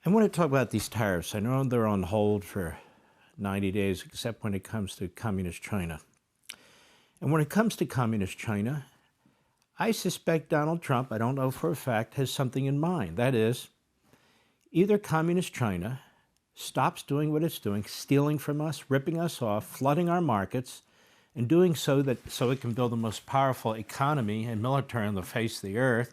I want to talk about these tariffs. I know they're on hold for 90 days, except when it comes to communist China. And when it comes to communist China, I suspect Donald Trump, I don't know for a fact, has something in mind. That is, either communist China stops doing what it's doing, stealing from us, ripping us off, flooding our markets, and doing so it can build the most powerful economy and military on the face of the earth,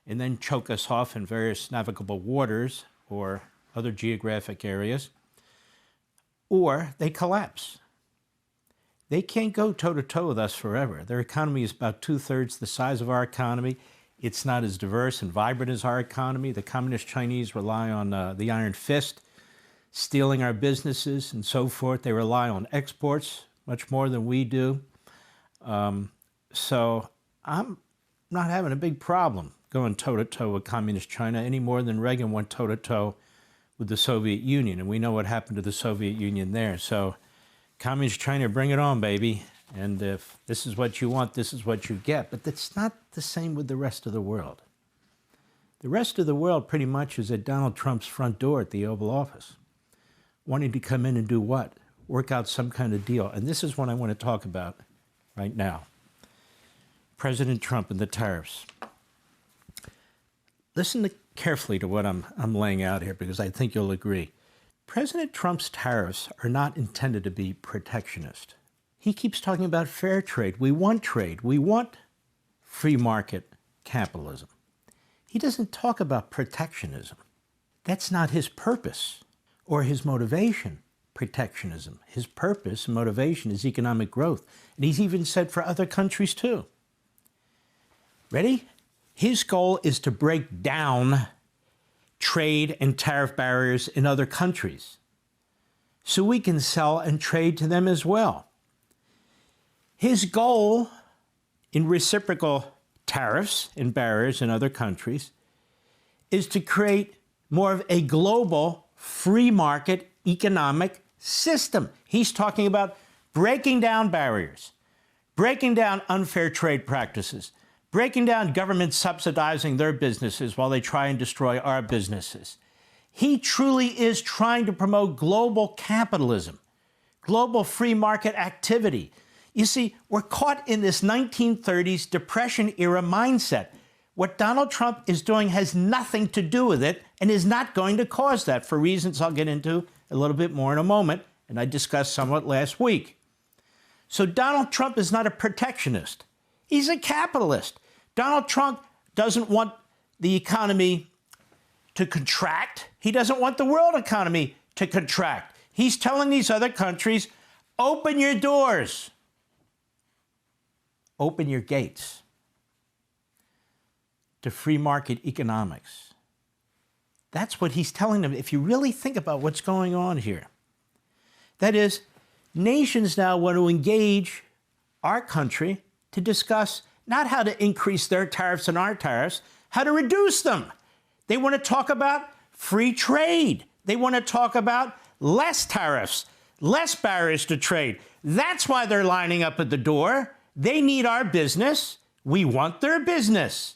and then choke us off in various navigable waters or other geographic areas, or they collapse. They can't go toe-to-toe with us forever. Their economy is about 2/3 the size of our economy. It's not as diverse and vibrant as our economy. The communist Chinese rely on the iron fist, stealing our businesses and so forth. They rely on exports much more than we do. So I'm not having a big problem going toe-to-toe with communist China any more than Reagan went toe-to-toe with the Soviet Union. And we know what happened to the Soviet Union there. So communist China, bring it on, baby. And if this is what you want, this is what you get. But that's not the same with the rest of the world. The rest of the world pretty much is at Donald Trump's front door at the Oval Office, wanting to come in and do what? Work out some kind of deal. And this is what I want to talk about right now. President Trump and the tariffs. Listen carefully to what I'm laying out here, because I think you'll agree. President Trump's tariffs are not intended to be protectionist. He keeps talking about fair trade. We want trade. We want free market capitalism. He doesn't talk about protectionism. That's not his purpose or his motivation, protectionism. His purpose and motivation is economic growth. And he's even said for other countries too. Ready? His goal is to break down trade and tariff barriers in other countries so we can sell and trade to them as well. His goal in reciprocal tariffs and barriers in other countries is to create more of a global free market economic system. He's talking about breaking down barriers, breaking down unfair trade practices, breaking down government subsidizing their businesses while they try and destroy our businesses. He truly is trying to promote global capitalism, global free market activity. You see, we're caught in this 1930s Depression-era mindset. What Donald Trump is doing has nothing to do with it and is not going to cause that for reasons I'll get into a little bit more in a moment, and I discussed somewhat last week. So Donald Trump is not a protectionist. He's a capitalist. Donald Trump doesn't want the economy to contract. He doesn't want the world economy to contract. He's telling these other countries, open your doors. Open your gates to free market economics. That's what he's telling them. If you really think about what's going on here, that is, nations now want to engage our country to discuss not how to increase their tariffs and our tariffs, how to reduce them. They want to talk about free trade. They want to talk about less tariffs, less barriers to trade. That's why they're lining up at the door. They need our business. We want their business.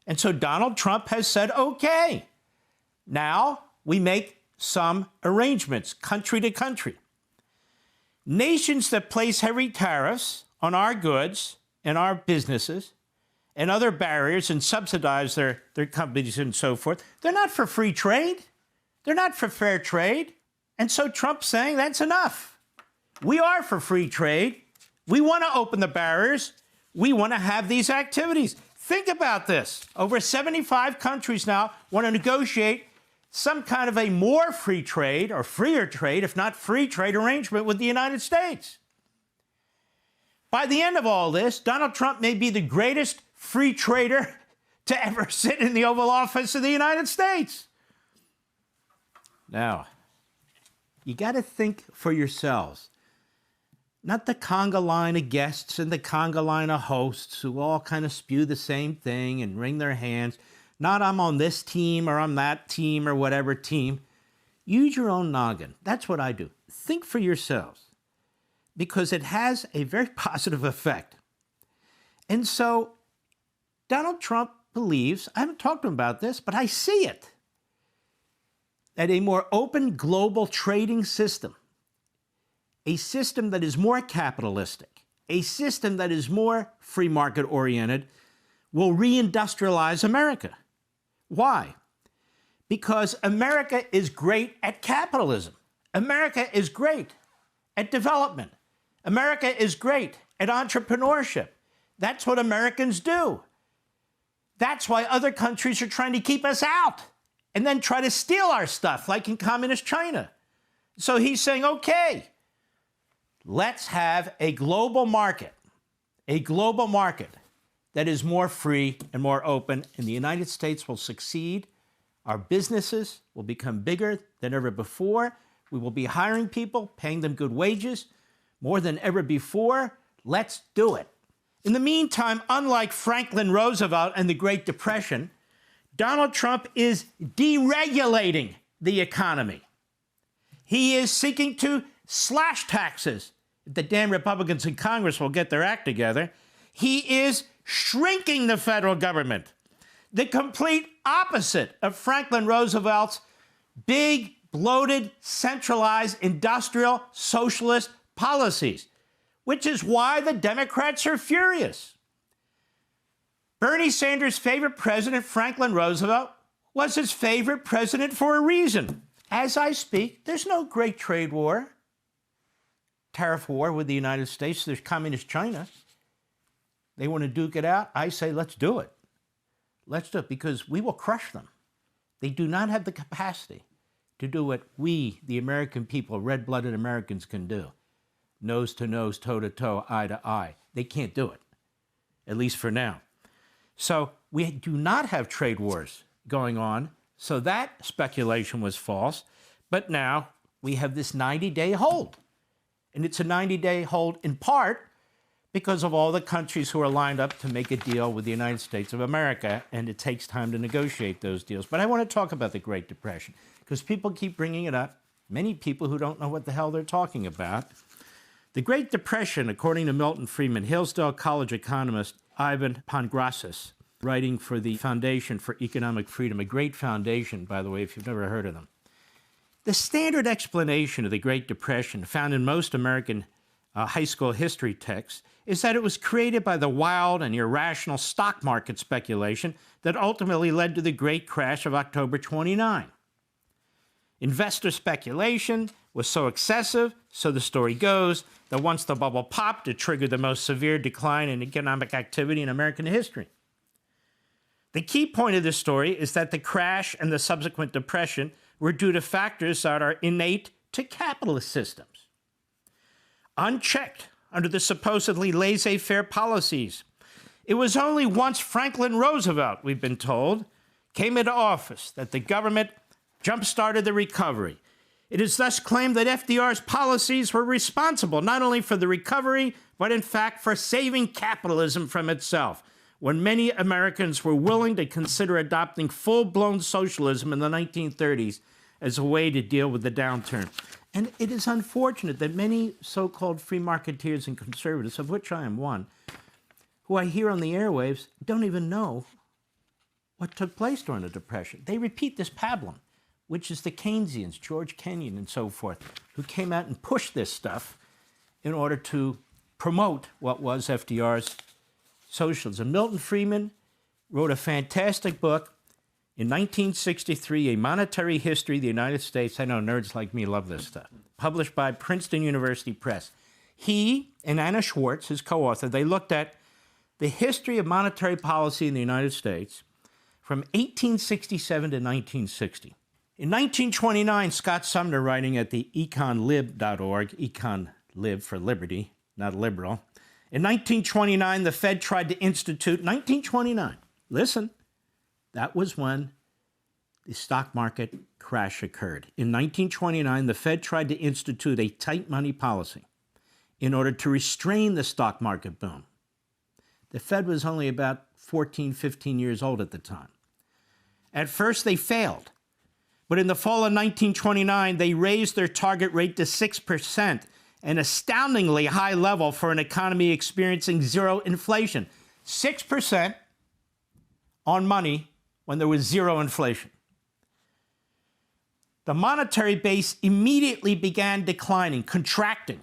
And so Donald Trump has said, okay, now we make some arrangements, country to country. Nations that place heavy tariffs on our goods and our businesses and other barriers and subsidize their companies and so forth, they're not for free trade. They're not for fair trade. And so Trump's saying that's enough. We are for free trade. We want to open the barriers. We want to have these activities. Think about this. Over 75 countries now want to negotiate some kind of a more free trade or freer trade, if not free trade arrangement with the United States. By the end of all this, Donald Trump may be the greatest free trader to ever sit in the Oval Office of the United States. Now, you got to think for yourselves. Not the conga line of guests and the conga line of hosts who all kind of spew the same thing and wring their hands. Not I'm on this team or I'm that team or whatever team. Use your own noggin. That's what I do. Think for yourselves, because it has a very positive effect. And so Donald Trump believes, I haven't talked to him about this, but I see it. that a more open global trading system, a system that is more capitalistic, a system that is more free market oriented, will reindustrialize America. Why? Because America is great at capitalism. America is great at development. America is great at entrepreneurship. That's what Americans do. That's why other countries are trying to keep us out and then try to steal our stuff, like in communist China. So he's saying, okay, let's have a global market that is more free and more open, and the United States will succeed. Our businesses will become bigger than ever before. We will be hiring people, paying them good wages, more than ever before. Let's do it. In the meantime, unlike Franklin Roosevelt and the Great Depression, Donald Trump is deregulating the economy. He is seeking to slash taxes. If the damn Republicans in Congress will get their act together, he is shrinking the federal government. The complete opposite of Franklin Roosevelt's big, bloated, centralized, industrial, socialist policies, which is why the Democrats are furious. Bernie Sanders' favorite president, Franklin Roosevelt, was his favorite president for a reason. As I speak, there's no great trade war, tariff war with the United States. There's communist China. They want to duke it out. I say, let's do it. Let's do it, because we will crush them. They do not have the capacity to do what we, the American people, red-blooded Americans, can do. Nose to nose, toe to toe, eye to eye. They can't do it, at least for now. So we do not have trade wars going on. So that speculation was false. But now we have this 90-day hold. And it's a 90-day hold in part because of all the countries who are lined up to make a deal with the United States of America, and it takes time to negotiate those deals. But I want to talk about the Great Depression, because people keep bringing it up, many people who don't know what the hell they're talking about. The Great Depression, according to Milton Friedman, Hillsdale College economist Ivan Pongrassas, writing for the Foundation for Economic Freedom, a great foundation, by the way, if you've never heard of them. The standard explanation of the Great Depression, found in most American high school history texts, is that it was created by the wild and irrational stock market speculation that ultimately led to the great crash of October 29. Investor speculation was so excessive, so the story goes, that once the bubble popped, it triggered the most severe decline in economic activity in American history. The key point of this story is that the crash and the subsequent depression were due to factors that are innate to capitalist systems. Unchecked under the supposedly laissez-faire policies. It was only once Franklin Roosevelt, we've been told, came into office that the government jump-started the recovery. It is thus claimed that FDR's policies were responsible not only for the recovery, but in fact for saving capitalism from itself, when many Americans were willing to consider adopting full-blown socialism in the 1930s as a way to deal with the downturn. And it is unfortunate that many so-called free marketeers and conservatives, of which I am one, who I hear on the airwaves, don't even know what took place during the Depression. They repeat this pablum, which is the Keynesians, George Kenyon and so forth, who came out and pushed this stuff in order to promote what was FDR's socialism. Milton Friedman wrote a fantastic book in 1963, A Monetary History of the United States. I know nerds like me love this stuff. Published by Princeton University Press. He and Anna Schwartz, his co-author, they looked at the history of monetary policy in the United States from 1867 to 1960. In 1929, Scott Sumner, writing at the econlib.org, econlib for liberty, not liberal. In 1929, the Fed tried to institute, 1929, listen, that was when the stock market crash occurred. In 1929, the Fed tried to institute a tight money policy in order to restrain the stock market boom. The Fed was only about 14, 15 years old at the time. At first, they failed. But in the fall of 1929, they raised their target rate to 6%, an astoundingly high level for an economy experiencing zero inflation. 6% on money when there was zero inflation. the monetary base immediately began declining, contracting,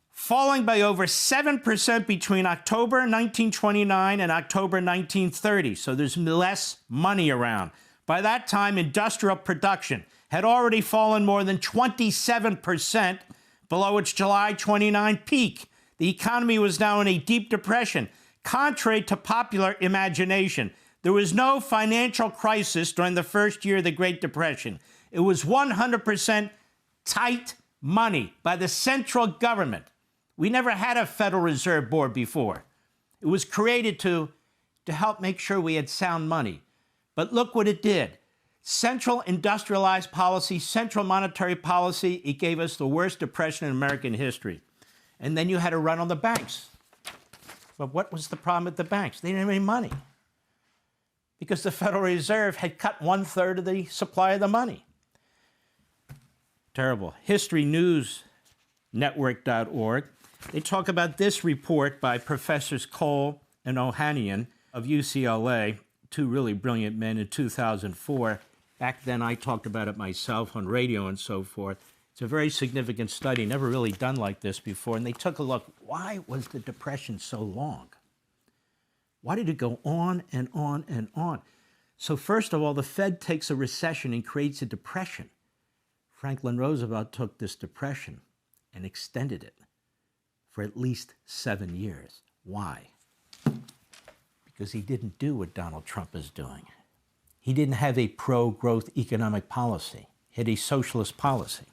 falling by over 7% between October 1929 and October 1930. So there's less money around. By that time, industrial production had already fallen more than 27% below its July 29 peak. The economy was now in a deep depression. Contrary to popular imagination, there was no financial crisis during the first year of the Great Depression. It was 100% tight money by the central government. We never had a Federal Reserve Board before. It was created to help make sure we had sound money. But look what it did. Central industrialized policy, central monetary policy, it gave us the worst depression in American history. And then you had a run on the banks. But what was the problem with the banks? They didn't have any money because the Federal Reserve had cut 1/3 of the supply of the money. Terrible. HistoryNewsNetwork.org. They talk about this report by Professors Cole and Ohanian of UCLA, two really brilliant men in 2004. Back then, I talked about it myself on radio and so forth. It's a very significant study, never really done like this before. And they took a look. Why was the Depression so long? Why did it go on and on and on? So first of all, the Fed takes a recession and creates a depression. Franklin Roosevelt took this depression and extended it for at least 7 years. Why? Because he didn't do what Donald Trump is doing. He didn't have a pro-growth economic policy. He had a socialist policy.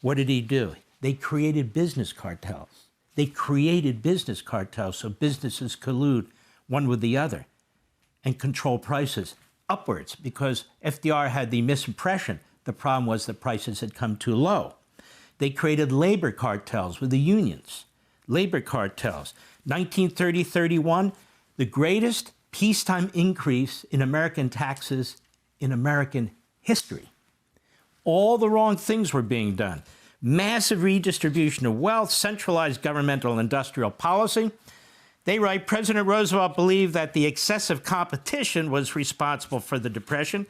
What did he do? They created business cartels. They created business cartels so businesses collude one with the other and control prices upwards because FDR had the misimpression. The problem was the prices had come too low. They created labor cartels with the unions. Labor cartels. 1930-31, the greatest peacetime increase in American taxes in American history. All the wrong things were being done. Massive redistribution of wealth, centralized governmental and industrial policy. They write, President Roosevelt believed that the excessive competition was responsible for the Depression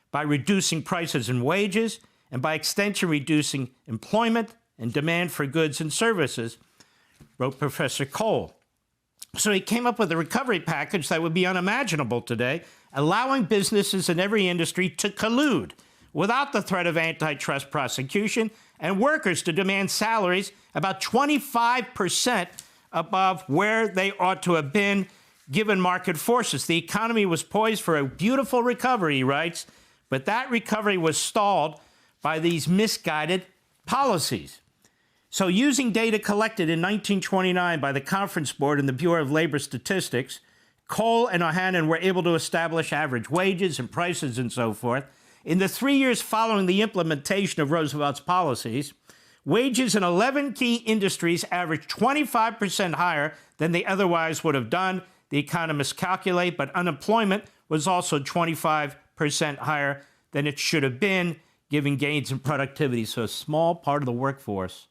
by reducing prices and wages, and by extension, reducing employment and demand for goods and services, wrote Professor Cole. So he came up with a recovery package that would be unimaginable today, allowing businesses in every industry to collude without the threat of antitrust prosecution, and workers to demand salaries about 25% above where they ought to have been given market forces. The economy was poised for a beautiful recovery, he writes, but that recovery was stalled by these misguided policies. So using data collected in 1929 by the Conference Board and the Bureau of Labor Statistics, Cole and Ohanian were able to establish average wages and prices and so forth. In the 3 years following the implementation of Roosevelt's policies, wages in 11 key industries averaged 25% higher than they otherwise would have done, the economists calculate, but unemployment was also 25% higher than it should have been, giving gains in productivity. So a small part of the workforce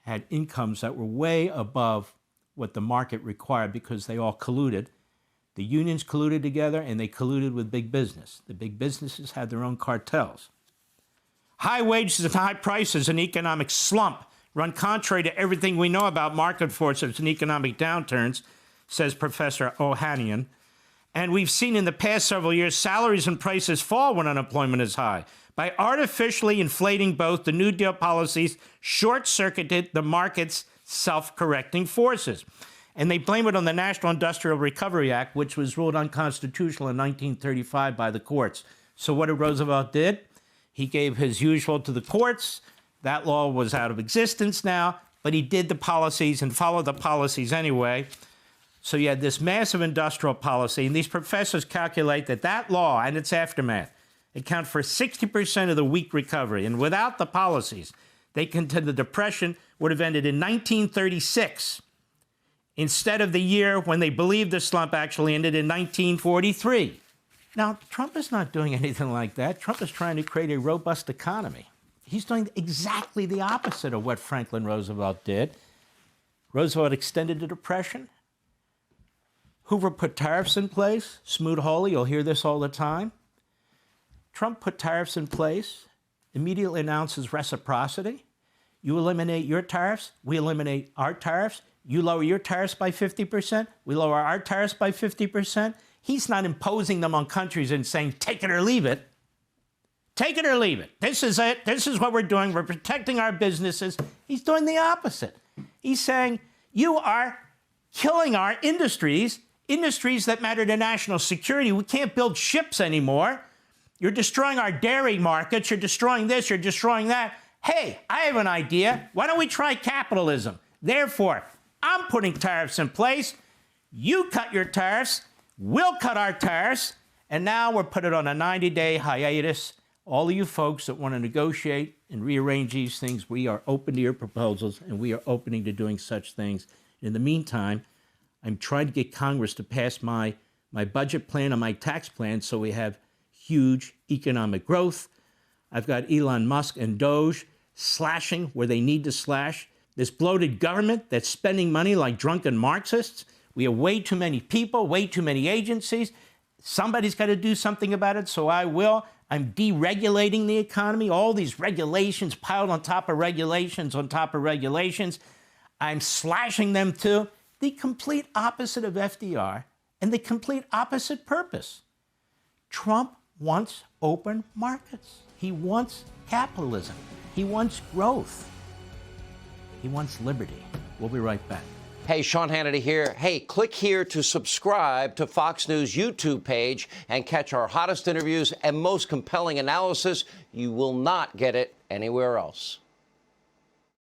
had incomes that were way above what the market required because they all colluded. The unions colluded together, and they colluded with big business. The big businesses had their own cartels. High wages and high prices and economic slump run contrary to everything we know about market forces and economic downturns, says Professor Ohanian. And we've seen in the past several years salaries and prices fall when unemployment is high. By artificially inflating both, the New Deal policies short-circuited the market's self-correcting forces. And they blame it on the National Industrial Recovery Act, which was ruled unconstitutional in 1935 by the courts. So what did Roosevelt did? He gave his usual to the courts. That law was out of existence now, but he did the policies and followed the policies anyway. So you had this massive industrial policy, and these professors calculate that that law and its aftermath account for 60% of the weak recovery. And without the policies, they contend the Depression would have ended in 1936 instead of the year when they believed the slump actually ended in 1943. Now, Trump is not doing anything like that. Trump is trying to create a robust economy. He's doing exactly the opposite of what Franklin Roosevelt did. Roosevelt extended the Depression. Hoover put tariffs in place. Smoot-Hawley, you'll hear this all the time. Trump put tariffs in place, immediately announces reciprocity. You eliminate your tariffs, we eliminate our tariffs. You lower your tariffs by 50%, we lower our tariffs by 50%. He's not imposing them on countries and saying, take it or leave it. Take it or leave it. This is it. This is what we're doing. We're protecting our businesses. He's doing the opposite. He's saying, you are killing our industries, industries that matter to national security. We can't build ships anymore. You're destroying our dairy markets. You're destroying this. You're destroying that. Hey, I have an idea. Why don't we try capitalism? Therefore, I'm putting tariffs in place. You cut your tariffs. We'll cut our tariffs. And now we're putting on a 90-day hiatus. All of you folks that want to negotiate and rearrange these things, we are open to your proposals, and we are open to doing such things. In the meantime, I'm trying to get Congress to pass my budget plan and my tax plan so we have huge economic growth. I've got Elon Musk and Doge slashing where they need to slash. This bloated government that's spending money like drunken Marxists. We have way too many people, way too many agencies. Somebody's got to do something about it, so I will. I'm deregulating the economy, all these regulations piled on top of regulations on top of regulations. I'm slashing them to the complete opposite of FDR and the complete opposite purpose. Trump wants open markets. He wants capitalism. He wants growth. He wants liberty. We'll be right back. Hey, Sean Hannity here. Hey, click here to subscribe to Fox News YouTube page and catch our hottest interviews and most compelling analysis. You will not get it anywhere else.